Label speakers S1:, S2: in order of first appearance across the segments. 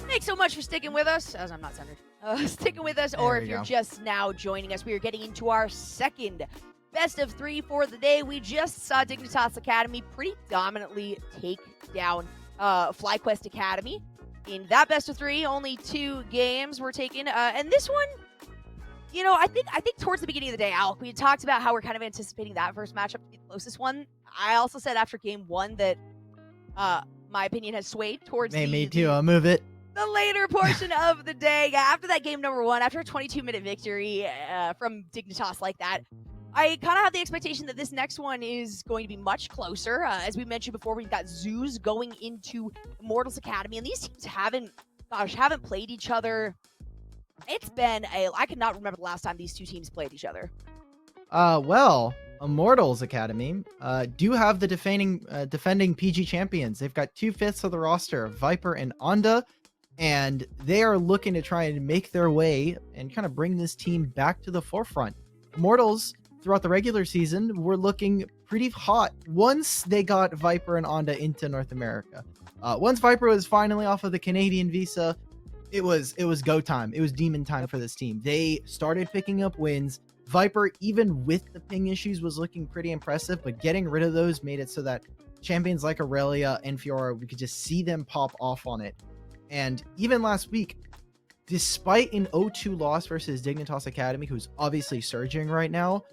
S1: Thanks so much for sticking with us, as I'm not centered. Sticking with us, or if you're just now joining us, we are getting into our second best of 3 for the day. We just saw Dignitas Academy pretty dominantly take down FlyQuest Academy. In that best of 3, only 2 games were taken, and this one, you know, I think towards the beginning of the day, Alec, we had talked about how we're kind of anticipating that first matchup to be the closest one. I also said after game 1 that my opinion has swayed towards
S2: me too. I'll move it.
S1: The later portion of the day. After that game number 1, after a 22-minute victory from Dignitas like that, I kind of have the expectation that this next one is going to be much closer. As we mentioned before, we've got ZOOS going into Immortals Academy, and these teams haven't played each other. It's been I cannot remember the last time these two teams played each other.
S2: Well, Immortals Academy do have the defending PG champions. They've got 2/5 of the roster, Viper and Onda, and they are looking to try and make their way and kind of bring this team back to the forefront. Immortals, throughout the regular season, were looking pretty hot once they got Viper and Onda into North America. Once Viper was finally off of the Canadian visa, it was go time. It was demon time for this team. They started picking up wins. Viper, even with the ping issues, was looking pretty impressive, but getting rid of those made it so that champions like Aurelia and Fiora, we could just see them pop off on it. And even last week, despite an 0-2 loss versus Dignitas Academy, who's obviously surging right now,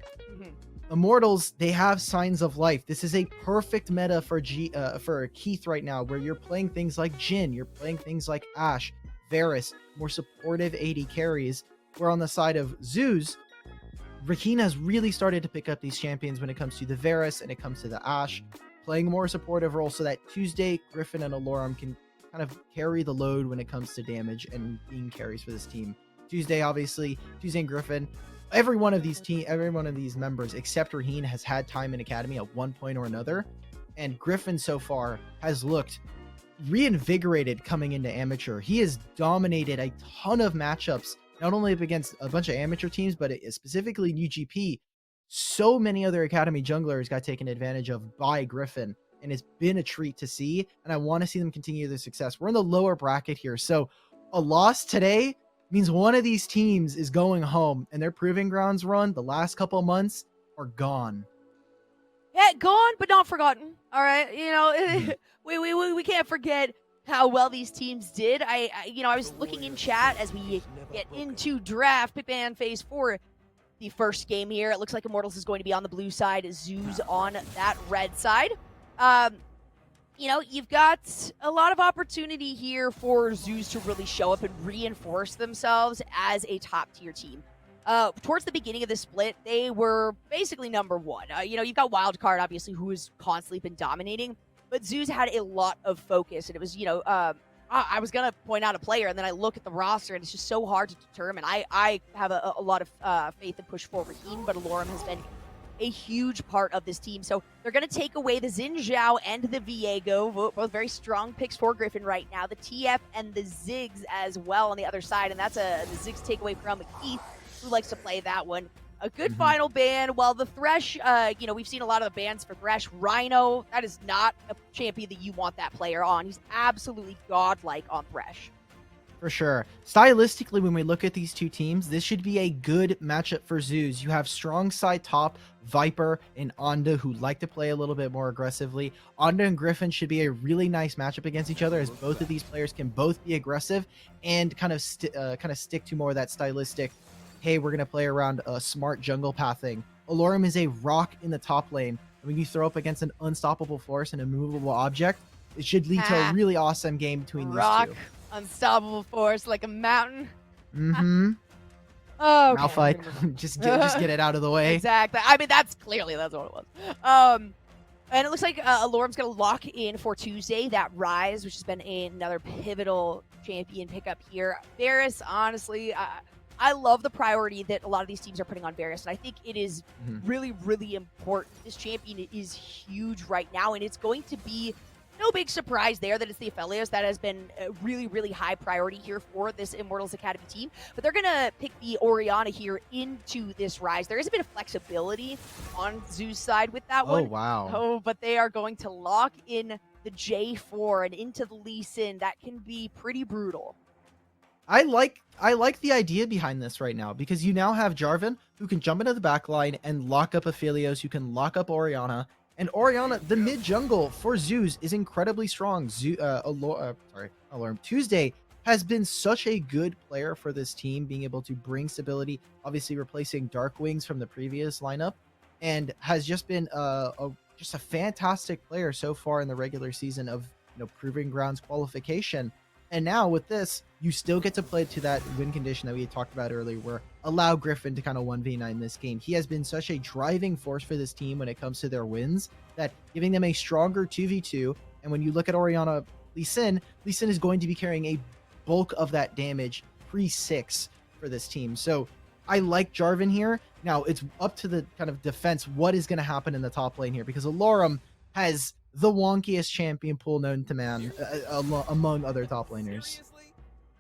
S2: Immortals, they have signs of life. This is a perfect meta for Keith right now, where you're playing things like Jhin, you're playing things like Ashe, Varus, more supportive AD carries, where on the side of ZOOS, Rakeen has really started to pick up these champions when it comes to the Varus and it comes to the Ashe, playing a more supportive role so that Tuesday, Griffin, and Alorum can kind of carry the load when it comes to damage and being carries for this team. Tuesday and Griffin, every one of these members except Raheen has had time in Academy at one point or another, and Griffin so far has looked reinvigorated coming into Amateur. He has dominated a ton of matchups, not only up against a bunch of amateur teams, but specifically UGP. So many other Academy junglers got taken advantage of by Griffin, and it's been a treat to see, and I want to see them continue their success. We're in the lower bracket here, so a loss today means one of these teams is going home, and their proving grounds run the last couple months are gone.
S1: Yeah, gone but not forgotten. All right, you know, we can't forget how well these teams did. I was looking in chat as we get into draft pick ban phase 4. The first game here, it looks like Immortals is going to be on the blue side, ZOOS on that red side. You know, you've got a lot of opportunity here for ZOOS to really show up and reinforce themselves as a top-tier team. Towards the beginning of the split, they were basically number 1. You know, you've got Wildcard, obviously, who has constantly been dominating, but ZOOS had a lot of focus, and it was, you know, I was going to point out a player, and then I look at the roster, and it's just so hard to determine. I have a lot of faith and push for Raheen, but Alorum has been a huge part of this team. So they're going to take away the Xin Zhao and the Viego, both very strong picks for Griffin right now. The TF and the Ziggs as well on the other side, and that's the Ziggs takeaway from Keith, who likes to play that one. A good final ban. Well, the Thresh, you know, we've seen a lot of the bans for Thresh. Rhino, that is not a champion that you want that player on. He's absolutely godlike on Thresh.
S2: For sure. Stylistically, when we look at these two teams, this should be a good matchup for ZOOS. You have strong side top, Viper and Onda, who like to play a little bit more aggressively. Onda and Griffin should be a really nice matchup against each other, as both of these players can both be aggressive and kind of stick to more of that stylistic, hey, we're going to play around a smart jungle pathing. Alorum is a rock in the top lane. And when you throw up against an unstoppable force and a movable object, it should lead to a really awesome game between these two.
S1: Unstoppable force like a mountain.
S2: Oh, okay. Malphite. just get it out of the way.
S1: Exactly. I mean, that's what it was. And it looks like Alorum's going to lock in for Tuesday that Rise, which has been another pivotal champion pickup here. Varus, honestly, I love the priority that a lot of these teams are putting on Varus, and I think it is really, really important. This champion is huge right now, and it's going to be no big surprise there that it's the Aphelios that has been a really, really high priority here for this Immortals Academy team. But they're going to pick the Orianna here into this Rise. There is a bit of flexibility on ZOOS' side with that one.
S2: Oh, wow.
S1: Oh, but they are going to lock in the J4 and into the Lee Sin. That can be pretty brutal.
S2: I like the idea behind this right now because you now have Jarvan who can jump into the back line and lock up Aphelios, who can lock up Orianna. And Orianna, the mid jungle for ZOOS is incredibly strong. Alarm Tuesday has been such a good player for this team, being able to bring stability, obviously replacing Dark Wings from the previous lineup, and has just been just a fantastic player so far in the regular season of Proving Grounds qualification. And now with this, you still get to play to that win condition that we had talked about earlier, where allow Griffin to kind of 1v9 this game. He has been such a driving force for this team when it comes to their wins, that giving them a stronger 2v2. And when you look at Orianna Lee Sin is going to be carrying a bulk of that damage pre-6 for this team. So I like Jarvan here. Now it's up to the kind of defense. What is going to happen in the top lane here? Because Alorum has the wonkiest champion pool known to man among other top laners.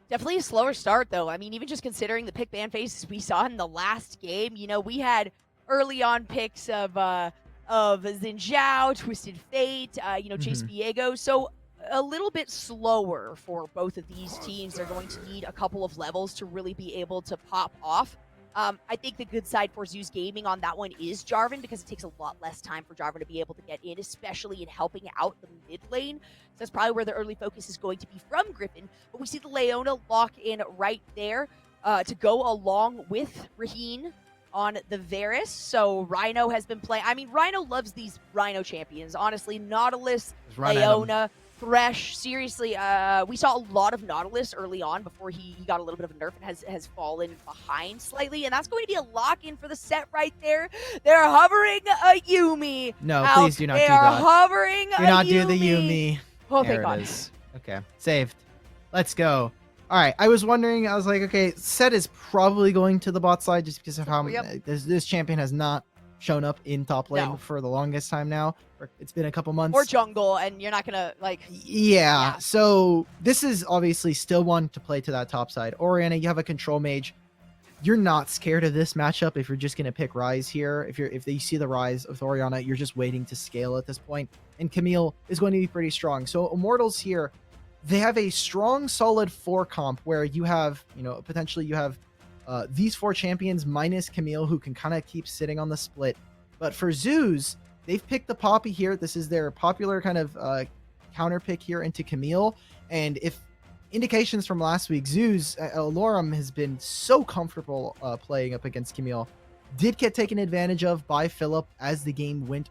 S1: Definitely a slower start, though. I mean, even just considering the pick ban phases we saw in the last game, we had early on picks of Xin Zhao, Twisted Fate, Chase Viego. So a little bit slower for both of these teams. They're going to need a couple of levels to really be able to pop off. I think the good side for ZOOS Gaming on that one is Jarvan, because it takes a lot less time for Jarvan to be able to get in, especially in helping out the mid lane. So that's probably where the early focus is going to be from Griffin. But we see the Leona lock in right there to go along with Raheen on the Varus. So Rhino has been playing. I mean, Rhino loves these Rhino champions. Honestly, Nautilus, Leona, Thresh, seriously, we saw a lot of Nautilus early on before he got a little bit of a nerf and has fallen behind slightly, and that's going to be a lock-in for the set right there. They're hovering a Yuumi.
S2: No, please do not do that.
S1: They are hovering a Yuumi.
S2: Do not do the Yuumi.
S1: Oh,
S2: there
S1: thank God.
S2: It is. Okay, saved. Let's go. All right, I was wondering, I was like, okay, set is probably going to the bot side just because of how this champion has not shown up in top lane for the longest time now. It's been a couple months.
S1: Or jungle, and you're not gonna
S2: Yeah, so this is obviously still one to play to that top side. Orianna, you have a control mage. You're not scared of this matchup if you're just gonna pick Ryze here. If you see the Ryze with Orianna, you're just waiting to scale at this point. And Camille is going to be pretty strong. So Immortals here, they have a strong, solid 4 comp where you have, potentially you have these 4 champions minus Camille, who can kind of keep sitting on the split. But for ZOOS, they've picked the Poppy here. This is their popular kind of counter pick here into Camille. And if indications from last week, ZOOS, Alorum has been so comfortable playing up against Camille. Did get taken advantage of by Philip as the game went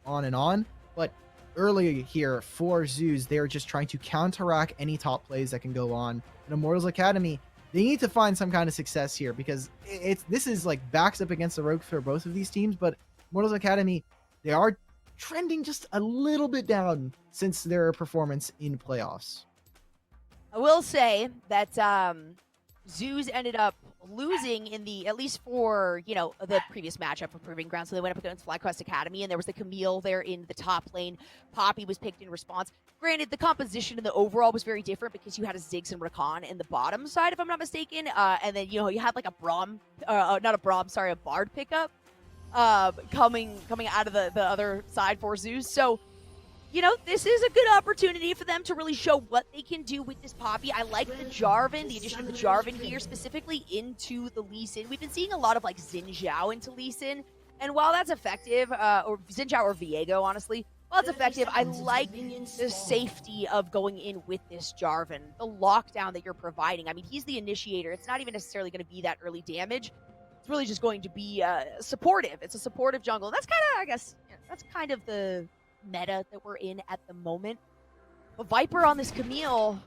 S2: on and on. But early here for ZOOS, they're just trying to counteract any top plays that can go on. In Immortals Academy, they need to find some kind of success here, because this is like backs up against the rogue for both of these teams. But Immortals Academy, they are trending just a little bit down since their performance in playoffs.
S1: I will say that ZOOS ended up losing in at least for, the previous matchup for Proving Ground. So they went up against FlyQuest Academy, and there was the Camille there in the top lane. Poppy was picked in response. Granted, the composition and the overall was very different because you had a Ziggs and Rakan in the bottom side, if I'm not mistaken. And then, you had like a Bard pickup coming out of the other side for ZOOS. So, this is a good opportunity for them to really show what they can do with this Poppy. I like the Jarvan, the addition of the Jarvan here, specifically into the Lee Sin. We've been seeing a lot of Xin Zhao into Lee Sin, and while that's effective, or Xin Zhao or Viego, honestly, while it's effective, I like the safety of going in with this Jarvan, the lockdown that you're providing. I mean, he's the initiator. It's not even necessarily going to be that early damage. It's really just going to be supportive. It's a supportive jungle. That's kind of, I guess, that's kind of the meta that we're in at the moment. But Viper on this Camille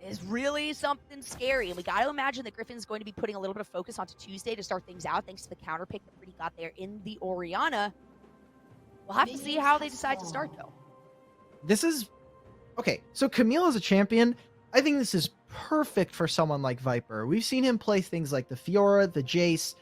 S1: is really something scary, and we got to imagine that Griffin's going to be putting a little bit of focus onto Tuesday to start things out, thanks to the counter pick that Pretty got there in the Orianna. We'll have to see how they decide to start, though.
S2: This is okay. So Camille as a champion, I think this is perfect for someone like Viper. We've seen him play things like the Fiora, the Jace,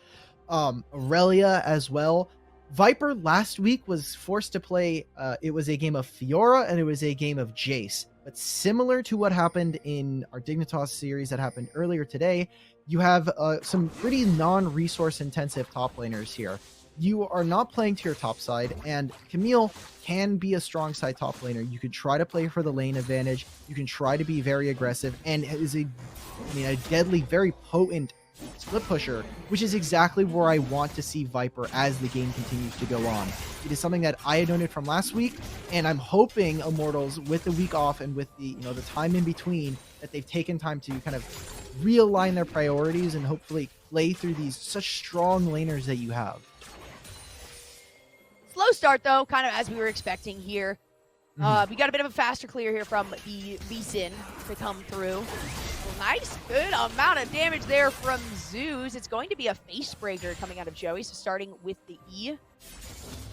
S2: Aurelia as well. Viper last week was forced to play, it was a game of Fiora and it was a game of Jace. But similar to what happened in our Dignitas series that happened earlier today, you have some pretty non-resource intensive top laners here. you are not playing to your top side, and Camille can be a strong side top laner. You could try to play for the lane advantage. You can try to be very aggressive, and is a deadly, very potent split pusher, which is exactly where I want to see Viper as the game continues to go on. It is something that I had noted from last week, and I'm hoping Immortals, with the week off and with the the time in between, that they've taken time to kind of realign their priorities and hopefully play through these such strong laners that you have.
S1: Slow start, though, kind of as we were expecting here. We got a bit of a faster clear here from the Lee Sin to come through. Nice, good amount of damage there from ZOOS. It's going to be a face breaker coming out of Joey, so starting with the E.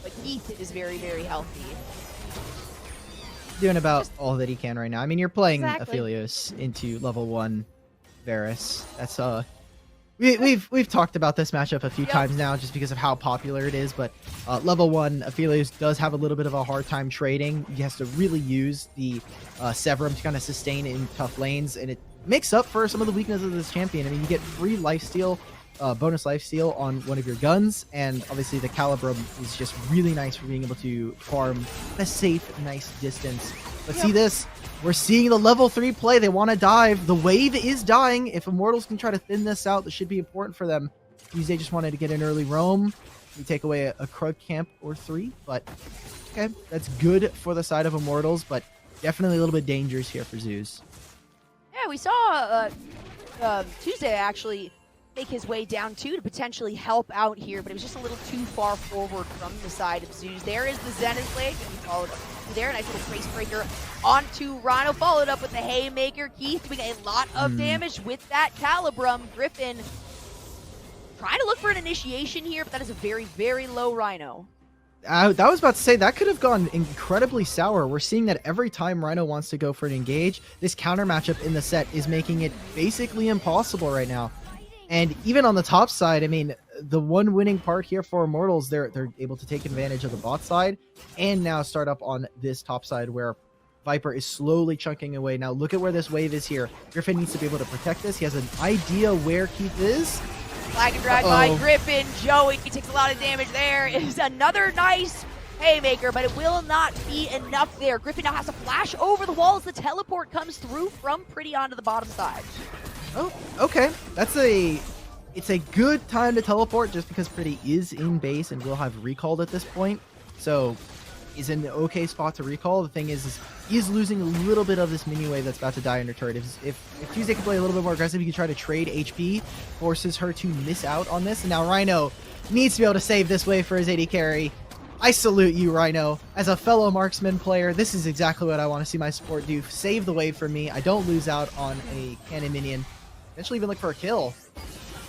S1: But Keith is very, very healthy.
S2: Doing about all that he can right now. I mean, you're playing
S1: Exactly.
S2: Aphelios into level 1 Varus. That's we've talked about this matchup a few times now just because of how popular it is, but level 1 Aphelios does have a little bit of a hard time trading. He has to really use the Severum to kind of sustain in tough lanes, and it makes up for some of the weaknesses of this champion. I mean, you get free lifesteal, bonus lifesteal on one of your guns, and obviously the Calibrum is just really nice for being able to farm a safe, nice distance. But see this? We're seeing the level 3 play. They want to dive. The wave is dying. If Immortals can try to thin this out, this should be important for them. Tuesday just wanted to get an early roam. We take away a Krug camp or 3, but okay, that's good for the side of Immortals, but definitely a little bit dangerous here for ZOOS.
S1: Yeah, we saw Tuesday actually make his way down too to potentially help out here, but it was just a little too far forward from the side of ZOOS. There is the Zenith Blade, and we followed up there. Nice little face breaker onto Rhino, followed up with the Haymaker. Keith doing a lot of damage with that Calibrum. Griffin trying to look for an initiation here, but that is a very, very low Rhino.
S2: That was about to say, that could have gone incredibly sour. We're seeing that every time Rhino wants to go for an engage, this counter matchup in the set is making it basically impossible right now. And even on the top side, I mean, the one winning part here for Immortals, they're able to take advantage of the bot side and now start up on this top side where Viper is slowly chunking away. Now look at where this wave is here. Griffin needs to be able to protect this. He has an idea where Keith is.
S1: Flag and drag by Griffin. Joey takes a lot of damage there. It is another nice Haymaker, but it will not be enough there. Griffin now has to flash over the walls. The teleport comes through from Pretty onto the bottom side.
S2: Oh, okay. It's a good time to teleport just because Pretty is in base and will have recalled at this point. So is in an okay spot to recall. The thing is he is losing a little bit of this mini wave that's about to die under turret. If Tuesday can play a little bit more aggressive, he can try to trade HP, forces her to miss out on this. And now Rhino needs to be able to save this wave for his AD carry. I salute you, Rhino. As a fellow marksman player, this is exactly what I want to see my support do. Save the wave for me. I don't lose out on a cannon minion. Eventually even look for a kill.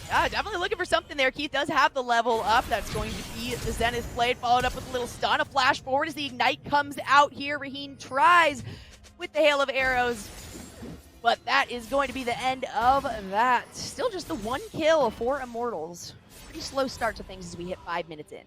S1: Yeah, definitely looking for something there. Keith does have the level up. That's going to be the Zenith Blade, followed up with a little stun. A flash forward as the Ignite comes out here. Raheen tries with the hail of arrows, but that is going to be the end of that. Still just the one kill for Immortals. Pretty slow start to things as we hit 5 minutes in.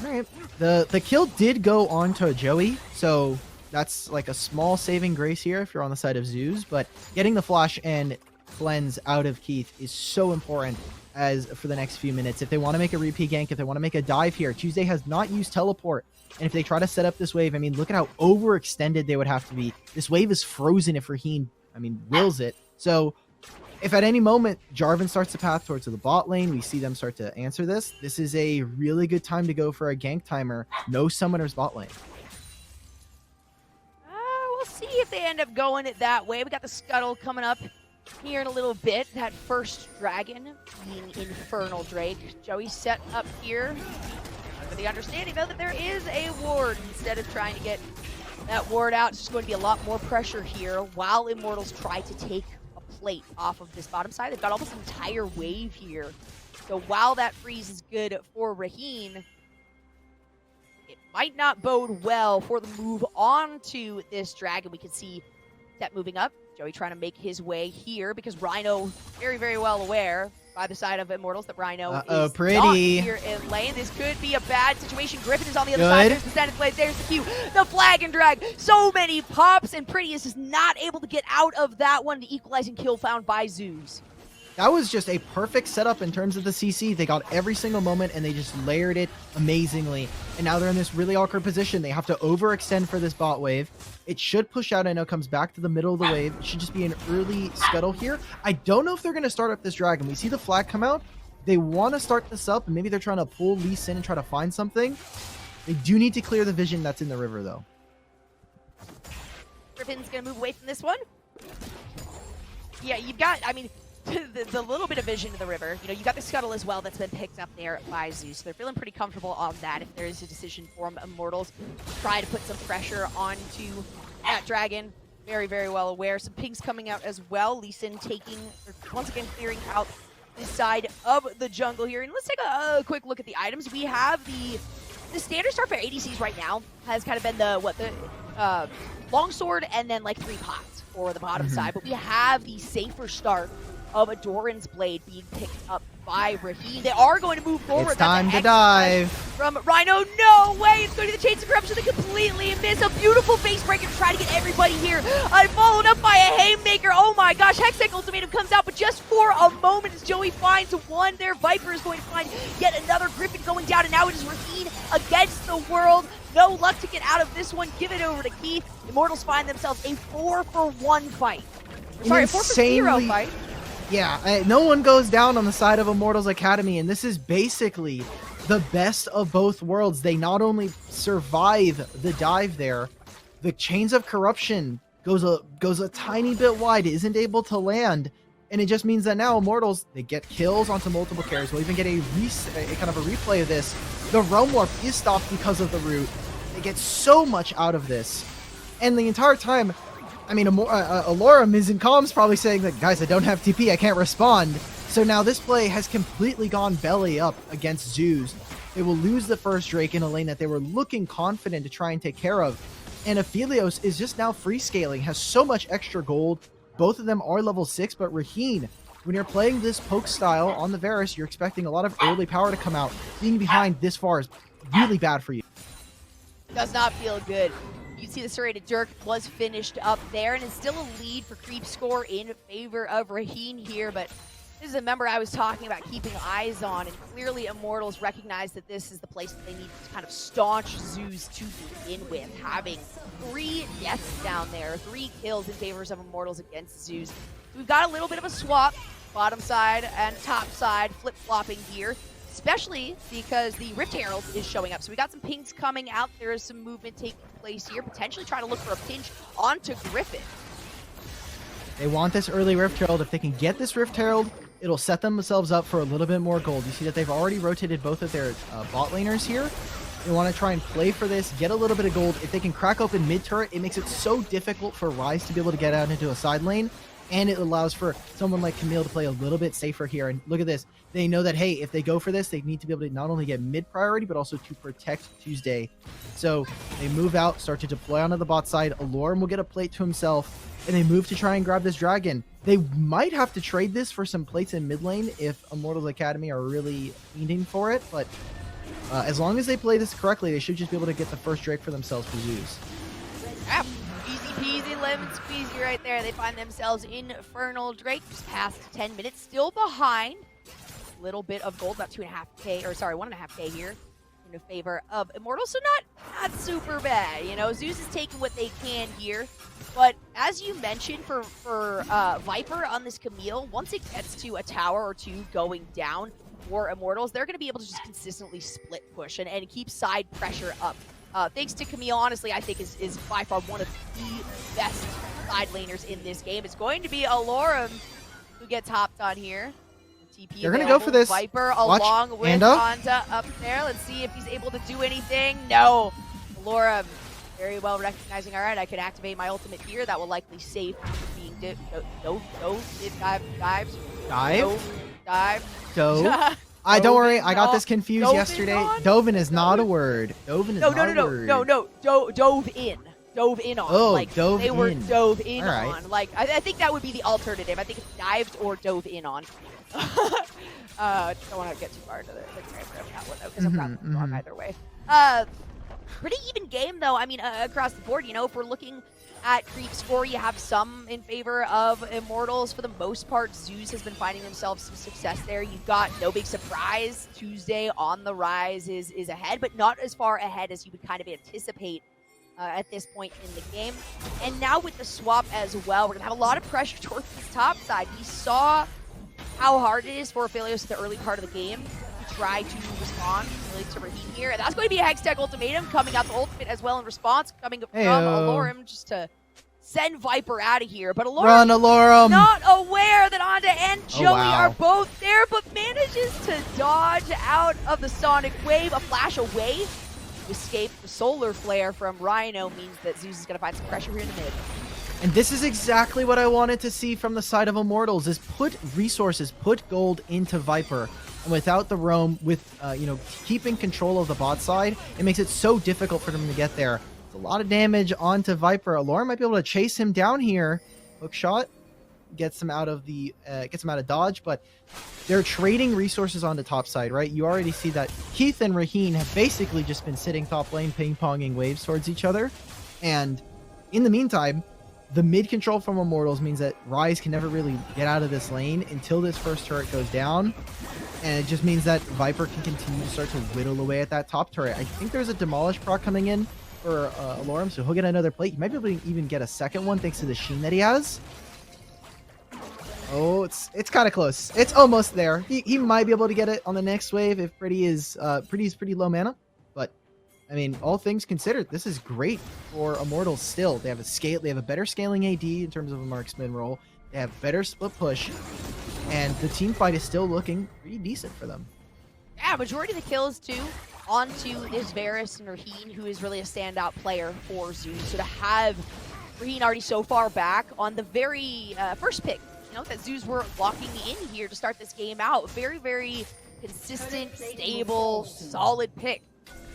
S2: All right. The kill did go on to Joey, so that's like a small saving grace here if you're on the side of ZOOS, but getting the flash and cleanse out of Keith is so important as for the next few minutes. If they want to make a repeat gank, if they want to make a dive here, Tuesday has not used teleport. And if they try to set up this wave, I mean, look at how overextended they would have to be. This wave is frozen if Raheen, wills it. So if at any moment Jarvan starts the path towards the bot lane, we see them start to answer this. This is a really good time to go for a gank timer. No summoners bot lane.
S1: We'll see if they end up going it that way. We got the Scuttle coming up here in a little bit. That first dragon being Infernal Drake. Joey set up here under the understanding, though, that there is a ward. Instead of trying to get that ward out, it's just going to be a lot more pressure here while Immortals try to take a plate off of this bottom side. They've got almost an entire wave here. So while that freeze is good for Raheen, it might not bode well for the move on to this dragon. We can see that moving up. Joey trying to make his way here because Rhino very, very well aware by the side of Immortals that Rhino is
S2: pretty
S1: not here in lane. This could be a bad situation. Griffin is on the other side. There's the Zenith Blade. There's the Q. The flag and drag. So many pops, and Pretty is just not able to get out of that one. The equalizing kill found by ZOOS.
S2: that was just a perfect setup in terms of the CC. They got every single moment and they just layered it amazingly. And now they're in this really awkward position. They have to overextend for this bot wave. It should push out. I know comes back to the middle of the wave. It should just be an early scuttle here. I don't know if they're going to start up this dragon. We see the flag come out. They want to start this up, and maybe they're trying to pull Lee Sin and try to find something. They do need to clear the vision that's in the river, though.
S1: Griffin's going to move away from this one. Yeah, you've got, I mean, the little bit of vision in the river. You know, you got the scuttle as well that's been picked up there by ZOOS. So they're feeling pretty comfortable on that. If there is a decision from Immortals, try to put some pressure onto that dragon. Very, very well aware. Some pings coming out as well. Lee Sin taking, once again, clearing out this side of the jungle here. And let's take a quick look at the items. We have the standard start for ADCs right now has kind of been the longsword and then like 3 pots for the bottom side. But we have the safer start of a Doran's Blade being picked up by Raheen. They are going to move forward.
S2: It's time to dive.
S1: From Rhino, no way! It's going to the Chains of Corruption. They completely miss a beautiful face breaker to try to get everybody here. Followed up by a Haymaker. Oh my gosh, Hextech Ultimatum comes out, but just for a moment as Joey finds one there. Viper is going to find yet another Griffin going down, and now it is Raheen against the world. No luck to get out of this one. Give it over to Keith. Immortals find themselves a 4-for-1 fight. Sorry, a 4-for-0 fight.
S2: Yeah, no one goes down on the side of Immortals Academy, and this is basically the best of both worlds. They not only survive the dive there, the Chains of Corruption goes a tiny bit wide, isn't able to land, and it just means that now Immortals, they get kills onto multiple carries. We'll even get a kind of a replay of this. The Realm Warp is stopped because of the root. They get so much out of this, and the entire time, I mean, Alorum is in comms probably saying that, guys, I don't have TP, I can't respond. So now this play has completely gone belly up against ZOOS. They will lose the first Drake in a lane that they were looking confident to try and take care of. And Aphelios is just now free scaling, has so much extra gold. Both of them are level 6, but Raheen, when you're playing this poke style on the Varus, you're expecting a lot of early power to come out. Being behind this far is really bad for you.
S1: Does not feel good. You see the serrated Dirk was finished up there, and it's still a lead for creep score in favor of Raheen here, but this is a member I was talking about keeping eyes on, and clearly Immortals recognize that this is the place that they need to kind of staunch ZOOS to begin with, having 3 deaths down there, 3 kills in favor of Immortals against ZOOS. We've got a little bit of a swap, bottom side and top side flip-flopping here, especially because the Rift Herald is showing up. So we got some pings coming out. There is some movement taking place here, potentially trying to look for a pinch onto Griffin.
S2: They want this early Rift Herald. If they can get this Rift Herald, it'll set themselves up for a little bit more gold. You see that they've already rotated both of their bot laners here. They want to try and play for this, get a little bit of gold. If they can crack open mid-turret, it makes it so difficult for Ryze to be able to get out into a side lane. And it allows for someone like Camille to play a little bit safer here. And look at this. They know that, hey, if they go for this, they need to be able to not only get mid priority, but also to protect Tuesday. So they move out, start to deploy onto the bot side. Alorum will get a plate to himself, and they move to try and grab this dragon. They might have to trade this for some plates in mid lane if Immortals Academy are really fiending for it. But as long as they play this correctly, they should just be able to get the first Drake for themselves for ZOOS.
S1: Easy peasy, lemon squeezy right there. They find themselves Infernal Drake, just past 10 minutes, still behind. A little bit of gold, about 2.5k, or sorry, 1.5k here in favor of Immortals, so not super bad. You know, ZOOS is taking what they can here. But as you mentioned, for Viper on this Camille, once it gets to a tower or 2 going down for Immortals, they're going to be able to just consistently split push and keep side pressure up. Thanks to Camille, honestly, I think is by far one of the best side laners in this game. It's going to be Alorum who gets hopped on here. TP
S2: They're going to go for this.
S1: Viper
S2: Watch.
S1: along with
S2: Anda
S1: up there. Let's see if he's able to do anything. No. Alorum very well recognizing, all right, I could activate my ultimate here. That will likely save being dives.
S2: Don't worry, I got this confused
S1: Dove
S2: yesterday.
S1: on?
S2: Dovin is not a word. Dovin is not a word.
S1: Dove in. Dove in on.
S2: Oh,
S1: like,
S2: dove
S1: they were
S2: in.
S1: dove in
S2: All right.
S1: on. Like, I think that would be the alternative. I think it's dived or dove in on. Don't want to get too far into the grammar of that one, though, because I'm probably wrong either way. Pretty even game, though. I mean, across the board, you know, if we're looking at creep score, you have some in favor of Immortals. For the most part, ZOOS has been finding themselves some success there. You've got no big surprise. Tuesday on the rise is ahead, but not as far ahead as you would kind of anticipate at this point in the game. And now with the swap as well, we're going to have a lot of pressure towards this top side. We saw how hard it is for Aphelios at the early part of the game to try to respond really to Raheem here. And that's going to be a Hextech ultimatum coming out the ultimate as well in response, coming from Alorum just to send Viper out of here. But Alorum,
S2: Run, Alorum!
S1: Not aware that Onda and Joey
S2: wow.
S1: are both there, but manages to dodge out of the Sonic Wave, a flash away. Escape the solar flare from Rhino means that ZOOS is going to find some pressure here in the mid.
S2: And this is exactly what I wanted to see from the side of Immortals, is put resources, put gold into Viper. And without the roam, with keeping control of the bot side, it makes it so difficult for them to get there. It's a lot of damage onto Viper. Alora might be able to chase him down here. Hook shot gets him out of dodge, but they're trading resources on the top side, right? You already see that Keith and Raheen have basically just been sitting top lane, ping-ponging waves towards each other. And in the meantime, the mid control from Immortals means that Ryze can never really get out of this lane until this first turret goes down. And it just means that Viper can continue to start to whittle away at that top turret. I think there's a Demolish proc coming in for Alorum, so he'll get another plate. He might be able to even get a second one thanks to the sheen that he has. Oh, it's kind of close. It's almost there. He might be able to get it on the next wave if Pretty is pretty low mana. But I mean, all things considered, this is great for Immortals still. They have a better scaling AD in terms of a marksman role. They have better split push, and the team fight is still looking pretty decent for them.
S1: Yeah, majority of the kills too onto is Varus and Raheen, who is really a standout player for ZOOS. So to have Raheen already so far back on the very first pick, that ZOOS were locking in here to start this game out. Very, very consistent, stable, solid pick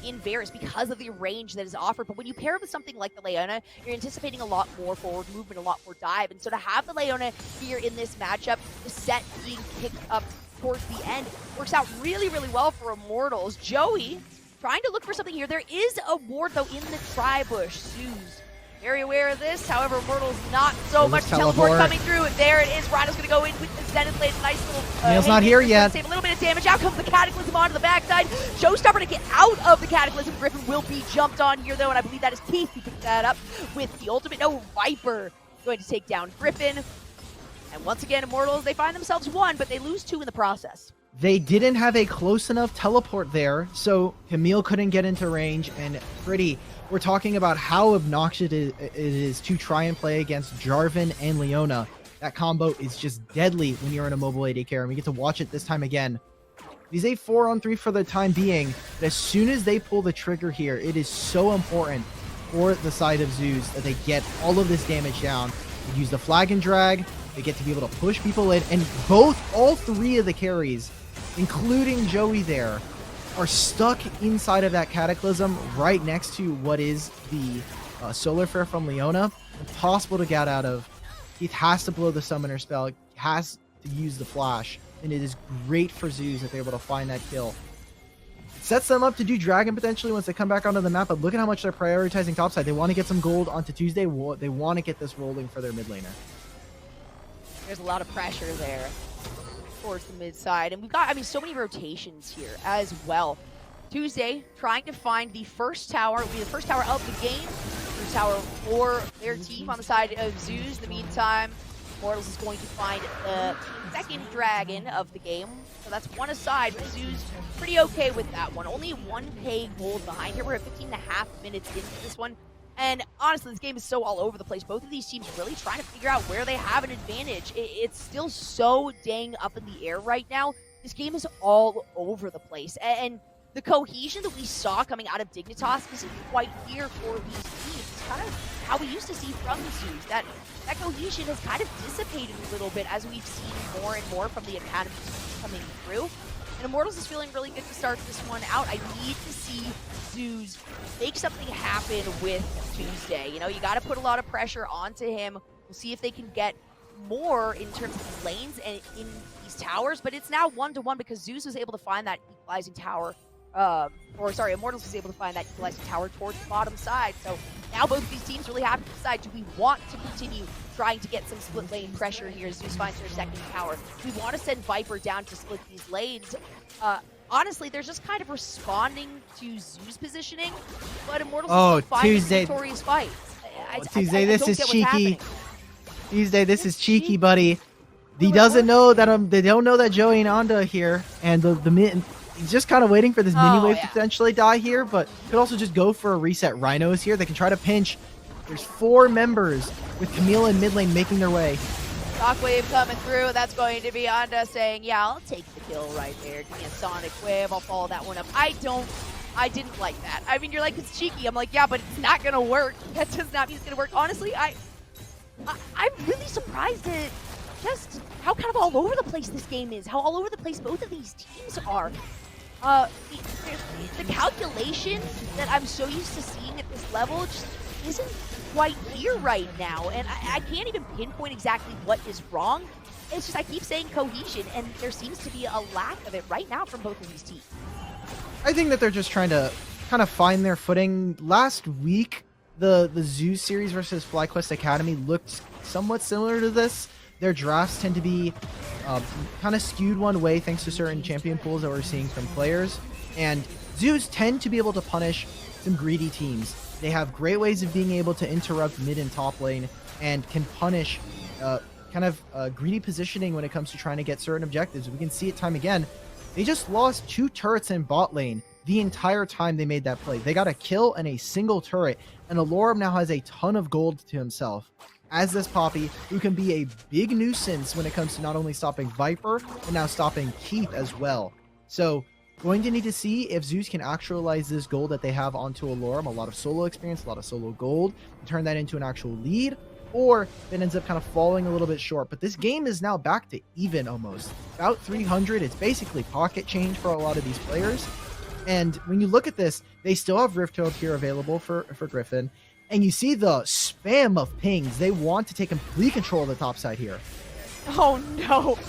S1: in Varus because of the range that is offered. But when you pair it with something like the Leona, you're anticipating a lot more forward movement, a lot more dive. And so to have the Leona here in this matchup, the set being picked up towards the end, works out really, really well for Immortals. Joey trying to look for something here. There is a ward, though, in the tri-bush. ZOOS very aware of this. However, Immortals not so much teleport coming through. There it is. Rhino's going to go in with the Zenith Blade. Nice little...
S2: Neil's not here yet.
S1: Save a little bit of damage. Out comes the Cataclysm onto the backside. Showstopper to get out of the Cataclysm. Griffin will be jumped on here, though, and I believe that is Keith who picked that up with the ultimate. No, Viper going to take down Griffin. And once again, Immortals, they find themselves one, but they lose two in the process.
S2: They didn't have a close enough teleport there, so Camille couldn't get into range, and Pretty... We're talking about how obnoxious it is to try and play against Jarvan and Leona. That combo is just deadly when you're in a mobile AD carry, and we get to watch it this time again. It is a 4-on-3 for the time being, but as soon as they pull the trigger here, it is so important for the side of ZOOS that they get all of this damage down. They use the flag and drag, they get to be able to push people in, and all three of the carries, including Joey there, are stuck inside of that Cataclysm right next to what is the Solar Flare from Leona. Impossible to get out of. Keith has to blow the Summoner spell. He has to use the Flash. And it is great for ZOOS if they're able to find that kill. It sets them up to do Dragon potentially once they come back onto the map, but look at how much they're prioritizing topside. They want to get some gold onto Tuesday. They want to get this rolling for their mid laner.
S1: There's a lot of pressure there towards the mid side, and we've got, so many rotations here as well. Tuesday trying to find the first tower. It'll be the first tower of the game. First tower for their team on the side of ZOOS. In the meantime, Immortals is going to find the second dragon of the game. So that's one aside, but ZOOS pretty okay with that one. Only 1k gold behind here. We're at 15.5 minutes into this one. And honestly, this game is so all over the place. Both of these teams really trying to figure out where they have an advantage. It's still so dang up in the air right now. This game is all over the place. And the cohesion that we saw coming out of Dignitas isn't quite here for these teams. It's kind of how we used to see from the ZOOS. That cohesion has kind of dissipated a little bit as we've seen more and more from the Academy coming through. And Immortals is feeling really good to start this one out. I need to see ZOOS make something happen with Tuesday. You got to put a lot of pressure onto him. We'll see if they can get more in terms of these lanes and in these towers. But it's now 1-to-1 because ZOOS was able to find that equalizing tower or sorry, Immortals was able to find that equalizing tower towards the bottom side. So now both of these teams really have to decide, do we want to continue trying to get some split lane pressure here as ZOOS finds their second tower? Do we want to send Viper down to split these lanes? Honestly, they're just kind of responding to ZOOS positioning, but Immortals is still finding victorious fights.
S2: Tuesday, this is cheeky. Tuesday, this is cheeky, buddy. He
S1: Well,
S2: doesn't know that they don't know that Joey and Anda are here, and he's just kind of waiting for this mini wave to potentially die here, but could also just go for a reset. Rhino is here. They can try to pinch. There's 4 members with Camille in mid lane making their way.
S1: Shockwave coming through. That's going to be Anda saying, yeah, I'll take the kill right there. Give me a Sonic Wave. I'll follow that one up. I didn't like that. I mean, you're like, it's cheeky. I'm like, yeah, but it's not going to work. That does not mean it's going to work. Honestly, I'm really surprised at just how kind of all over the place this game is. How all over the place both of these teams are. The calculation that I'm so used to seeing at this level just isn't quite here right now, and I can't even pinpoint exactly what is wrong. It's just I keep saying cohesion, and there seems to be a lack of it right now from both of these teams.
S2: I think that they're just trying to kind of find their footing. Last week, the ZOOS series versus FlyQuest Academy looked somewhat similar to this. Their drafts tend to be kind of skewed one way thanks to certain champion pools that we're seeing from players. And ZOOS tend to be able to punish some greedy teams. They have great ways of being able to interrupt mid and top lane and can punish greedy positioning when it comes to trying to get certain objectives. We can see it time again. They just lost 2 turrets in bot lane the entire time they made that play. They got a kill and a single turret, and Alorum now has a ton of gold to himself. As this Poppy, who can be a big nuisance when it comes to not only stopping Viper, but now stopping Keith as well. So, going to need to see if ZOOS can actualize this gold that they have onto Alorum, a lot of solo experience, a lot of solo gold, and turn that into an actual lead, or it ends up kind of falling a little bit short. But this game is now back to even almost. About 300, it's basically pocket change for a lot of these players. And when you look at this, they still have Rift Herald here available for Griffin. And you see the spam of pings. They want to take complete control of the top side here.
S1: Oh no.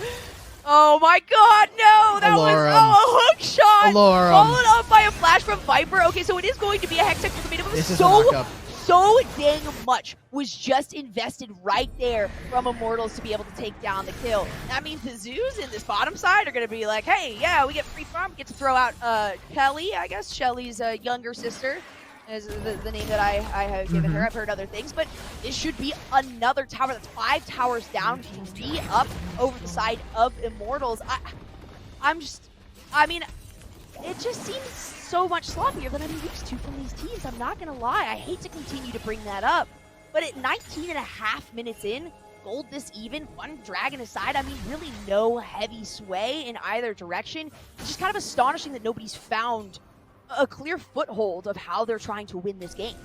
S1: Oh my god, no! That
S2: Alorum.
S1: was a hook shot!
S2: Alorum.
S1: Followed up by a flash from Viper. Okay, so it is going to be a Hextech ultimatum.
S2: This is a knockup.
S1: So dang much was just invested right there from Immortals to be able to take down the kill. That means the ZOOS in this bottom side are going to be like, hey, yeah, we get free farm, get to throw out Kelly, I guess, Shelly's younger sister is the name that I have given her. I've heard other things, but it should be another tower. That's 5 towers down, 3 up over the side of Immortals. I mean, it just seems so much sloppier than I'm used to from these teams. I'm not gonna lie. I hate to continue to bring that up, but at 19.5 minutes in, gold this even, 1 dragon aside, I mean, really no heavy sway in either direction. It's just kind of astonishing that nobody's found a clear foothold of how they're trying to win this game.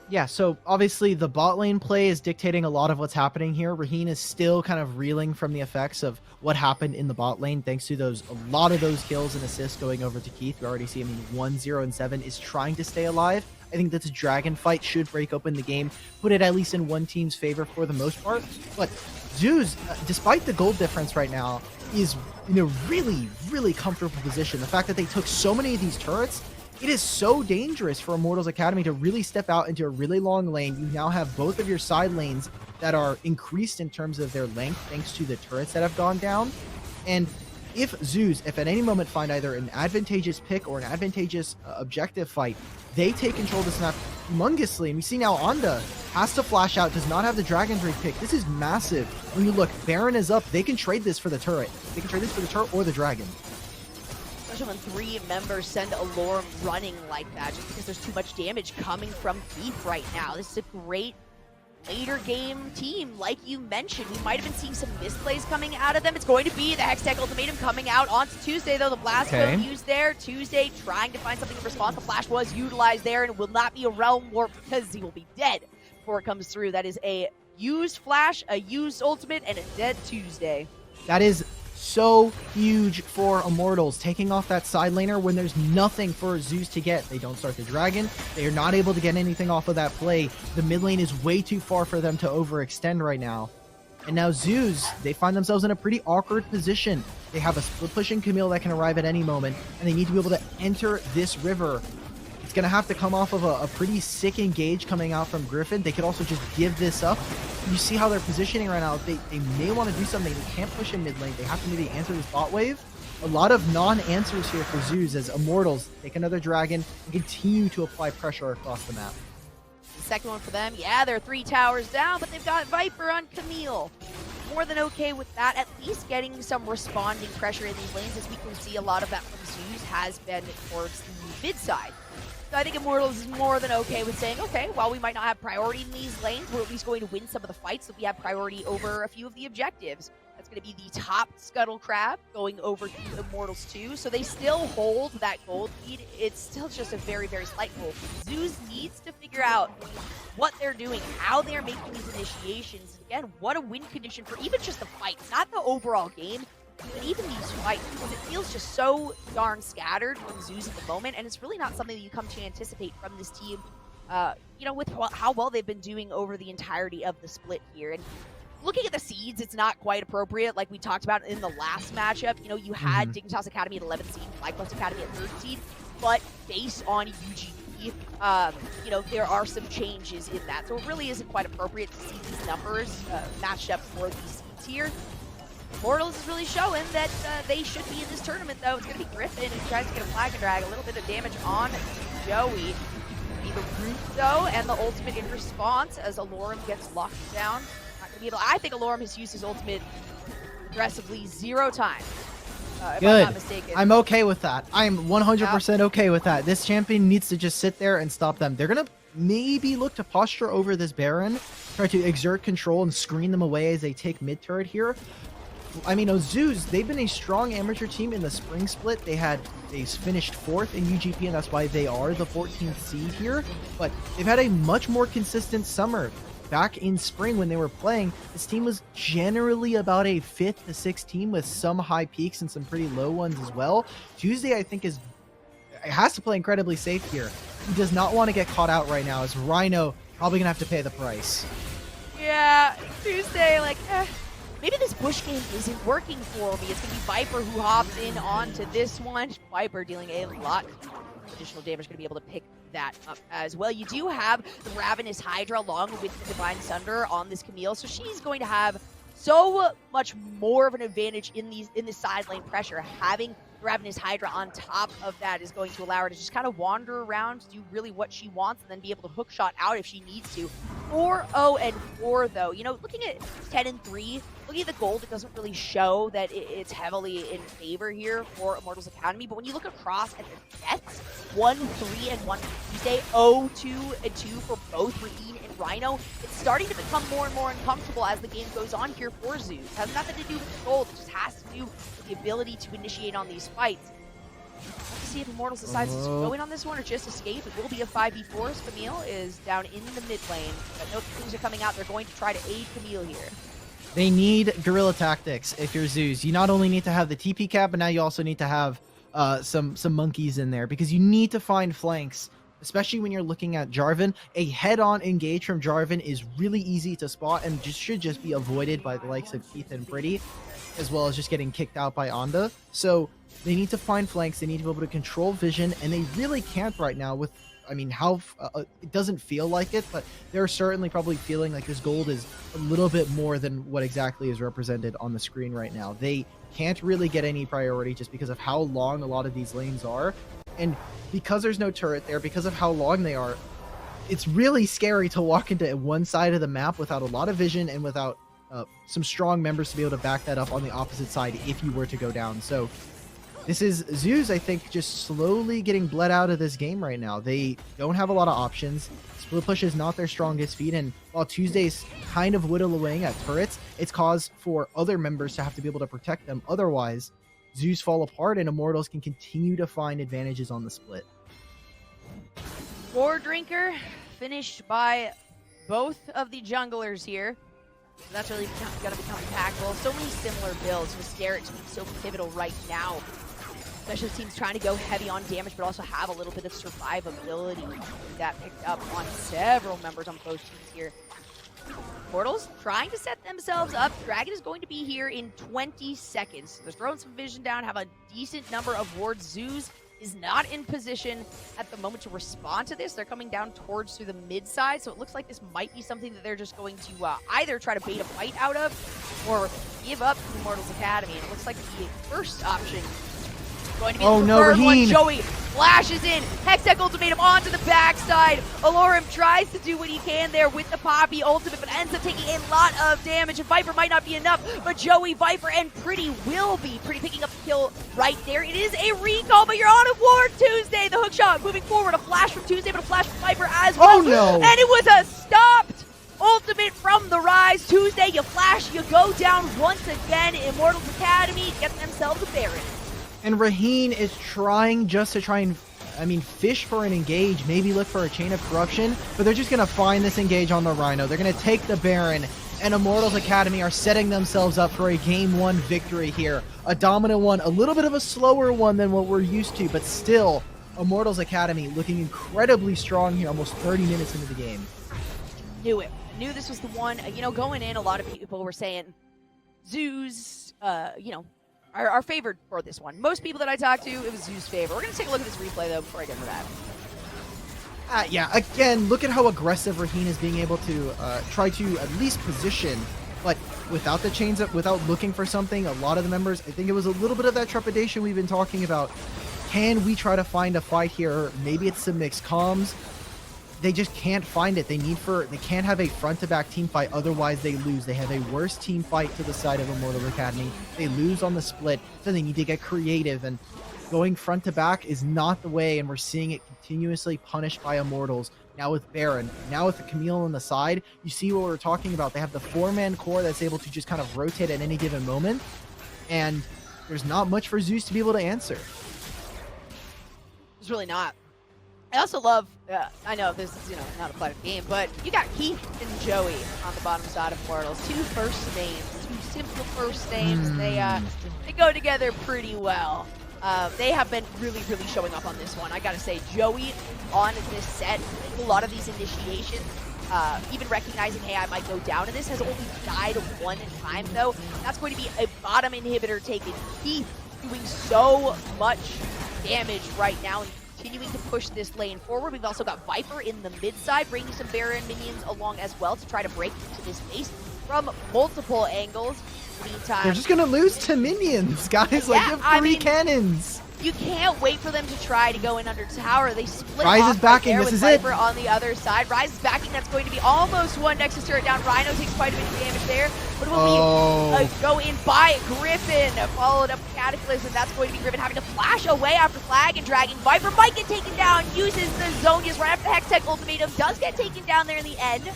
S2: Yeah, so obviously the bot lane play is dictating a lot of what's happening here. Raheen is still kind of reeling from the effects of what happened in the bot lane, thanks to a lot of those kills and assists going over to Keith. We already see him 1-0 and 7 is trying to stay alive. I think that the dragon fight should break open the game, put it at least in one team's favor for the most part. But ZOOS, despite the gold difference right now, is in a really, really comfortable position. The fact that they took so many of these turrets, it is so dangerous for Immortals Academy to really step out into a really long lane. You now have both of your side lanes that are increased in terms of their length thanks to the turrets that have gone down. And if ZOOS, if at any moment find either an advantageous pick or an advantageous objective fight, they take control of this map humongously. And we see now Anda has to flash out, does not have the Dragon Drake pick. This is massive. When you look, Baron is up. They can trade this for the turret. They can trade this for the turret or the dragon.
S1: Especially when 3 members send Alorum running like that, just because there's too much damage coming from Keith right now. This is a great later game team, like you mentioned. We might have been seeing some misplays coming out of them. It's going to be the Hextech ultimatum coming out onto Tuesday, though. The blast code used there. Tuesday trying to find something in response. The flash was utilized there, and it will not be a realm warp because he will be dead before it comes through. That is a used flash, a used ultimate, and a dead Tuesday.
S2: That is so huge for Immortals, taking off that side laner when there's nothing for ZOOS to get. They don't start the dragon. They are not able to get anything off of that play. The mid lane is way too far for them to overextend right now. And now ZOOS, they find themselves in a pretty awkward position. They have a split pushing Camille that can arrive at any moment, and they need to be able to enter this river. It's going to have to come off of a pretty sick engage coming out from Griffin. They could also just give this up. You see how they're positioning right now. They may want to do something. They can't push in mid lane. They have to maybe answer this bot wave. A lot of non-answers here for ZOOS as Immortals take another dragon and continue to apply pressure across the map.
S1: The second one for them, yeah, they're 3 towers down, but they've got Viper on Camille. More than okay with that, at least getting some responding pressure in these lanes, as we can see a lot of that from ZOOS has been towards the mid side. So I think Immortals is more than okay with saying, okay, while we might not have priority in these lanes, we're at least going to win some of the fights, so we have priority over a few of the objectives. That's going to be the top Scuttle Crab going over to Immortals 2. So they still hold that gold lead. It's still just a very, very slight goal. ZOOS needs to figure out what they're doing, how they're making these initiations. Again, what a win condition for even just the fight, not the overall game, but even these fights, because it feels just so darn scattered from ZOOS at the moment, and it's really not something that you come to anticipate from this team, you know, with how well they've been doing over the entirety of the split here. And looking at the seeds, it's not quite appropriate, like we talked about in the last matchup. You know, you had Dignitas Academy at 11th seed, FlyQuest Academy at 3rd seed, but based on UGP, you know, there are some changes in that. So it really isn't quite appropriate to see these numbers matched up for these seeds here. Immortals is really showing that they should be in this tournament, though. It's going to be Griffin who tries to get a flag and drag, a little bit of damage on Joey. Be the root, though, and the ultimate in response as Alorum gets locked down. Not going to be able. I think Alorum has used his ultimate aggressively 0 times. If
S2: Good.
S1: I'm not mistaken.
S2: I'm okay with that. I'm 100% okay with that. This champion needs to just sit there and stop them. They're going to maybe look to posture over this Baron, try to exert control and screen them away as they take mid turret here. I mean, ZOOS, they've been a strong amateur team in the spring split. They finished 4th in UGP, and that's why they are the 14th seed here. But they've had a much more consistent summer. Back in spring when they were playing, this team was generally about a 5th to 6th team with some high peaks and some pretty low ones as well. Tuesday, I think, has to play incredibly safe here. He does not want to get caught out right now, as Rhino probably going to have to pay the price.
S1: Yeah, Tuesday, like, maybe this Bush game isn't working for me. It's going to be Viper who hops in onto this one. Viper dealing a lot of additional damage, going to be able to pick that up as well. You do have the Ravenous Hydra along with the Divine Sunder on this Camille, so she's going to have so much more of an advantage in this side lane pressure. Having Ravenous Hydra on top of that is going to allow her to just kind of wander around, do really what she wants, and then be able to hook shot out if she needs to. 4-0-4 though. You know, looking at 10-3, looking at the gold, it doesn't really show that it's heavily in favor here for Immortals Academy. But when you look across at the deaths, 1-3-1 Tuesday, 0-2-2 for both Rain and Rhino, it's starting to become more and more uncomfortable as the game goes on here for ZOOS. It has nothing to do with the gold, it just has to do with the ability to initiate on these fights. Let's see if Immortals decides to go in on this one or just escape. It will be a 5v4 as Camille is down in the mid lane. But no things are coming out. They're going to try to aid Camille here.
S2: They need guerrilla tactics if you're ZOOS. You not only need to have the TP cap, but now you also need to have some monkeys in there, because you need to find flanks, especially when you're looking at Jarvan. A head-on engage from Jarvan is really easy to spot and should just be avoided by the likes of Keith and Pretty, as well as just getting kicked out by Onda. So they need to find flanks, they need to be able to control vision, and they really can't right now with, I mean, how it doesn't feel like it, but they're certainly probably feeling like this gold is a little bit more than what exactly is represented on the screen right now. They can't really get any priority just because of how long a lot of these lanes are, and because there's no turret there, because of how long they are, it's really scary to walk into one side of the map without a lot of vision and without some strong members to be able to back that up on the opposite side if you were to go down. So this is ZOOS, I think, just slowly getting bled out of this game right now. They don't have a lot of options. Split push is not their strongest feat, and while Tuesday's kind of whittle away at turrets, it's caused for other members to have to be able to protect them. Otherwise, ZOOS fall apart and Immortals can continue to find advantages on the split.
S1: War Drinker finished by both of the junglers here. So that's really going to become impactful. So many similar builds with Garrett to be so pivotal right now. Especially teams trying to go heavy on damage, but also have a little bit of survivability that picked up on several members on both teams here. Immortals trying to set themselves up. Dragon is going to be here in 20 seconds. They're throwing some vision down, have a decent number of wards. ZOOS is not in position at the moment to respond to this. They're coming down towards through the mid side, so it looks like this might be something that they're just going to either try to bait a fight out of or give up to Immortals Academy. And it looks like the first option is going to be the preferred one. Joey flashes in, Hextech ultimatum onto the backside. Alorum tries to do what he can there with the Poppy ultimate, but ends up taking a lot of damage. And Viper might not be enough, but Joey, Viper, and Pretty will be. Pretty picking up the kill right there. It is a recall, but you're on a ward, Tuesday. The hook shot moving forward. A flash from Tuesday, but a flash from Viper as well.
S2: Oh no!
S1: And it was a stopped ultimate from the Rise. Tuesday, you flash, you go down once again. Immortals Academy get themselves a Baron.
S2: And Raheen is trying just to try and, fish for an engage, maybe look for a chain of corruption, but they're just going to find this engage on the Rhino. They're going to take the Baron, and Immortals Academy are setting themselves up for a Game 1 victory here. A dominant one, a little bit of a slower one than what we're used to, but still, Immortals Academy looking incredibly strong here, almost 30 minutes into the game.
S1: Knew it. Knew this was the one. Going in, a lot of people were saying ZOOS, are favored for this one. Most people that I talked to, it was ZOOS' favor. We're going to take a look at this replay, though, before I get into that.
S2: Yeah, again, look at how aggressive Raheen is being able to try to at least position, but without the chains up, without looking for something, a lot of the members, I think it was a little bit of that trepidation we've been talking about. Can we try to find a fight here? Maybe it's some mixed comms. They just can't find it. They can't have a front-to-back team fight, otherwise they lose. They have a worse team fight to the side of Immortals Academy. They lose on the split, so they need to get creative, and going front-to-back is not the way, and we're seeing it continuously punished by Immortals. Now with Baron, now with the Camille on the side, you see what we're talking about. They have the 4-man core that's able to just kind of rotate at any given moment, and there's not much for ZOOS to be able to answer.
S1: There's really not. I also love, I know this is, not a play game, but you got Keith and Joey on the bottom side of Immortals. Two first names, two simple first names. They go together pretty well. They have been really, really showing up on this one. I gotta say, Joey on this set, a lot of these initiations, even recognizing, hey, I might go down in this, has only died one time, though. That's going to be a bottom inhibitor taken. Keith doing so much damage right now, and continuing to push this lane forward. We've also got Viper in the mid side, bringing some Baron minions along as well to try to break into this base from multiple angles. Meantime,
S2: they're just gonna lose to minions, guys. Like, you have 3 cannons.
S1: You can't wait for them to try to go in under tower. They split
S2: Rise
S1: off
S2: is backing.
S1: Right
S2: this is
S1: Viper
S2: it.
S1: On the other side. Rise is backing. That's going to be almost one Nexus turret down. Rhino takes quite a bit of damage there. But it will be go in by Griffin, followed up with Cataclysm. That's going to be Griffin having to flash away after Flag and Dragging. Viper might get taken down. Uses the Zonias right after the Hextech ultimatum. Does get taken down there in the end.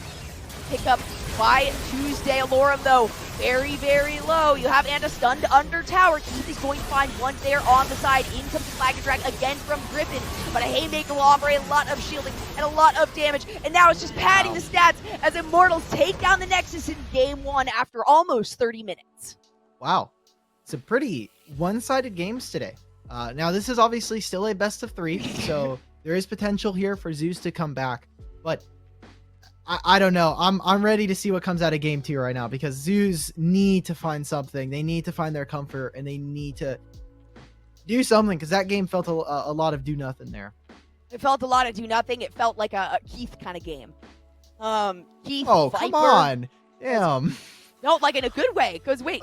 S1: Pick up by Tuesday. Alorum, though, very, very low. You have Anda stunned under tower. Keith is going to find one there on the side. In comes the Flag and Drag again from Griffin. But a Haymaker will offer a lot of shielding and a lot of damage. And now it's just padding the stats as Immortals take down the Nexus in Game 1 after almost 30 minutes.
S2: Wow. It's a pretty one-sided games today. Now, this is obviously still a best of 3, so there is potential here for ZOOS to come back. But I don't know. I'm ready to see what comes out of Game 2 right now, because ZOOS need to find something. They need to find their comfort, and they need to do something, because that game felt a lot of do nothing there.
S1: It felt a lot of do nothing. It felt like a Keith kind of game. Keith.
S2: Oh,
S1: Viper,
S2: come on. Damn.
S1: No, like in a good way. Because wait,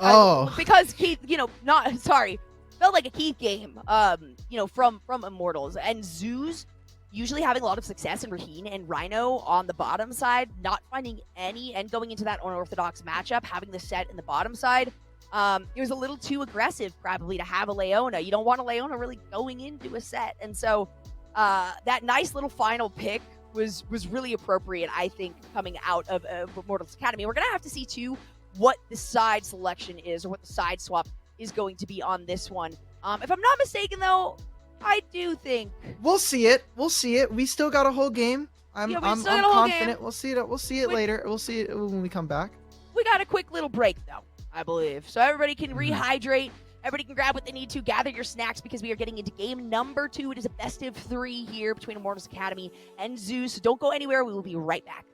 S1: because Keith, felt like a Keith game. From Immortals and ZOOS. Usually having a lot of success in Raheen and Rhino on the bottom side, not finding any, and going into that unorthodox matchup, having the set in the bottom side, it was a little too aggressive probably to have a Leona. You don't want a Leona really going into a set. And so that nice little final pick was really appropriate, I think, coming out of Immortals Academy. We're going to have to see, too, what the side selection is, or what the side swap is going to be on this one. If I'm not mistaken, though, I do think
S2: we'll see it. We still got a whole game. I'm confident. We'll see it. We'll see it later. We'll see it when we come back.
S1: We got a quick little break, though, I believe. So everybody can rehydrate. Everybody can grab what they need to. Gather your snacks, because we are getting into game number 2. It is a best of 3 here between Immortals Academy and ZOOS. So don't go anywhere. We will be right back.